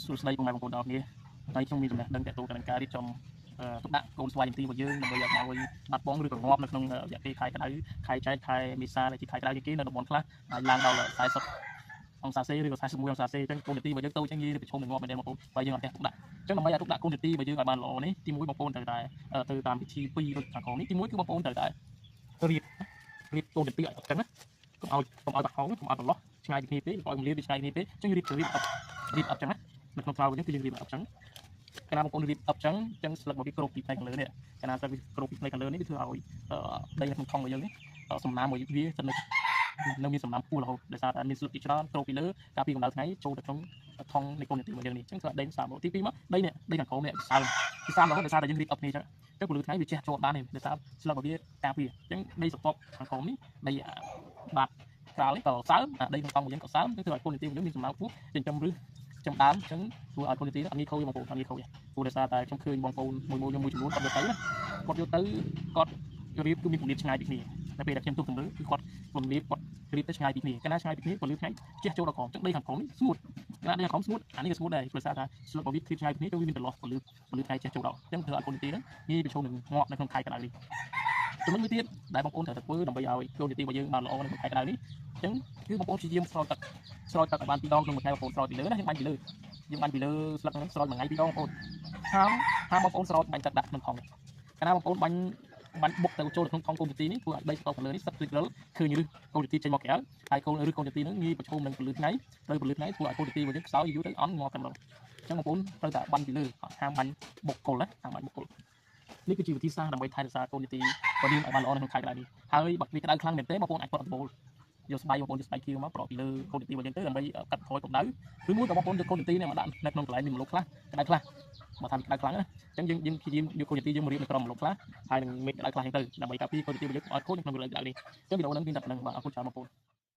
សួស្តីបងប្អូនទាំងអស់គ្នាថ្ងៃខ្ញុំមានចំណេះដឹងទាក់ទងទៅនឹងការរៀបចំទុកដាក់កូនស្វាយចន្ទីរបស់យើងដើម្បីឲ្យឲ្យបាត់បង់ឬក៏ងាប់នៅក្នុងរយៈពេលខែក្តៅខែចែកខែមេសាដែលជាខែក្តៅជាងគេនៅតំបន់ខ្លះអាចឡើងដល់40អង្សាសេឬក៏41អង្សាសេអញ្ចឹងកូនចន្ទីរបស់យើងតូចជាងងាយប្រឈមនឹងងាប់មែនទេបងប្អូនហើយយើងអត់ចេះទុកដាក់អញ្ចឹងដើម្បីឲ្យទុកដាក់កូនចន្ទីរបស់យើងឲ្យបានល្អនេះទី1បងប្អូនត្រូវតែទៅតាមវិធី2ដូចខាងក្រោមនេះទី1គឺបងប្អូនត្រូវតែរៀបកូនចន្ទីឲ្យអញ្ចឹងណាកុំឲ្យបាក់ហោងកុំឲ្យបន្លោះឆ្ងាយពីគ្នាពេកកុំឲ្យលាបឆ្ងាយគ្នាពេកអញ្ចឹងរៀបអប់អញ្ចឹងណានៅក្នុងក្រៅវិញគឺយើងរៀបអប់អញ្ចឹងកាលណាបងប្អូនរៀបអប់អញ្ចឹងស្លឹករបស់វាគ្រប់ពីផ្នែកខាងលើនេះកាលណាស្លឹកវាគ្រប់ពីផ្នែកខាងលើនេះវាធ្វើឲ្យដីនៅក្នុងថង់របស់យើងនេះសំណើមមួយវាស្ថិតនៅមានសំណើមខ្ពស់រហូតដោយសារតែមានស្លឹកជាច្រើនគ្រប់ពីលើកាលពីកម្ដៅថ្ងៃចូលទៅក្នុងថង់នៃកូនចន្ទីរបស់យើងនេះអញ្ចឹងធ្វើឲ្យដីស្អាតទី2មកដីនេះដីខាងក្រោមនេះសើមរហូតដោយសារតែយើងរៀបអប់គ្នាអញ្ចឹងពលឺថ្ងៃវាជះជាប់បានទេដោយសារស្លឹករបស់វាការពារអញ្ចឹងដីសពខាងក្រោមនេះដីបាត់ក្រោលនេះក៏សើមដីក្នុងថង់របស់យើងក៏សើមធ្វើឲ្យកូនចន្ទីរបស់យើងមានសំណើមខ្ពស់ចិញ្ចឹមឬចំដើមអញ្ចឹងធ្វើឲ្យកូនចន្ទីអត់ងាយខូចបងប្អូនអត់ងាយខូចព្រោះដោយសារតែខ្ញុំឃើញបងប្អូនមួយចំនួនគាត់យកទៅគាត់រៀបគឺមានពលាតឆ្ងាយពីគ្នានៅពេលដែលខ្ញុំទុកទម្លឺគឺគាត់ពលាតគាត់រៀបទៅឆ្ងាយពីគ្នាកាលណាឆ្ងាយពីគ្នាពលាតថ្ងៃជះចូលដល់ក្រោមអញ្ចឹងដីខាងក្រោមនេះស្ងួតកាលណាដីខាងក្រោមស្ងួតអានេះក៏ស្ងួតដែរព្រោះថាស្លឹករបស់វាឆ្ងាយពីគ្នាទៅវាមានចន្លោះពលាតថ្ងៃជះចូលដល់អញ្ចឹងធ្វើឲ្យកូនចន្ទីហ្នឹងងាយប្រឈមនឹងងាប់នៅក្នុងខែក្តៅនេះចំណុចមួយទៀតដែលបងប្អូនត្រូវតែធ្វើដើម្បីឲ្យកូនចន្ទីរបស់យើងបានល្អនៅក្នុងខែក្តៅនេះអញ្ចឹងគឺបងប្អូនព្យាយាមស្រោចទឹកឲ្យបាន2ដងក្នុងមួយថ្ងៃបងប្អូនស្រោចពីលើណាយើងបាញ់ពីលើស្លឹកហ្នឹងស្រោចមួយថ្ងៃ2ដងបងប្អូនហើយបងប្អូនស្រោចបាញ់ទឹកដាក់ក្នុងថង់កាលណាបងប្អូនបាញ់បុកទៅចូលក្នុងថង់កូនចន្ទីនេះធ្វើឲ្យដីស្តុកខាងលើនេះសឹកព្រិចរិលឃើញឬកូនចន្ទីចេញមកក្រៅហើយកូនចន្ទីហ្នឹងងាយប្រឈមនឹងពន្លឺថ្ងៃធ្វើឲ្យកូនចន្ទីរបស់យើងខ្សោយយូរទៅអន់ងាប់តែម្ដងអញ្ចឹងបងប្អូនត្រូវតែបាញ់ពីលើហាមបាញ់បុកគល់ណាហាមបាញ់បុកគល់នេះគឺជាវិធីសាស្ត្រដើម្បីថែរក្សាកូនចន្ទីរបស់យើងឲ្យបានល្អនៅក្នុងខែក្តៅនេះហើយបើវាក្តៅខ្លាំងមែនទេបងប្អូនអាចគាត់អត់បូលយកស្បៃបងប្អូនយកស្បៃគៀវមកប្រក់ពីលើកូនចន្ទីរបស់យើងទៅដើម្បីកាត់ថយកម្ដៅឬមួយក៏បងប្អូនយកកូនចន្ទីនេះមកដាក់នៅក្នុងកន្លែងមានម្លប់ខ្លះក្តៅខ្លះមកថាក្តៅខ្លាំងណាអញ្ចឹងយើងព្យាយាមយកកូនចន្ទីយើងមករៀបនៅក្រោមម្លប់ខ្លះហើយនឹងមេឃក្តៅខ្លះហ្នឹងទៅដើម្បីការពារកូនចន្ទីរបស់យើងឲ្យខូចនៅក្នុងកន្លែងក្តៅនេះអញ្ចឹងវីដេអូហ្នឹងមានតែប៉ុណ្្នឹងបាទអរគុណច្រើនបងប្អូន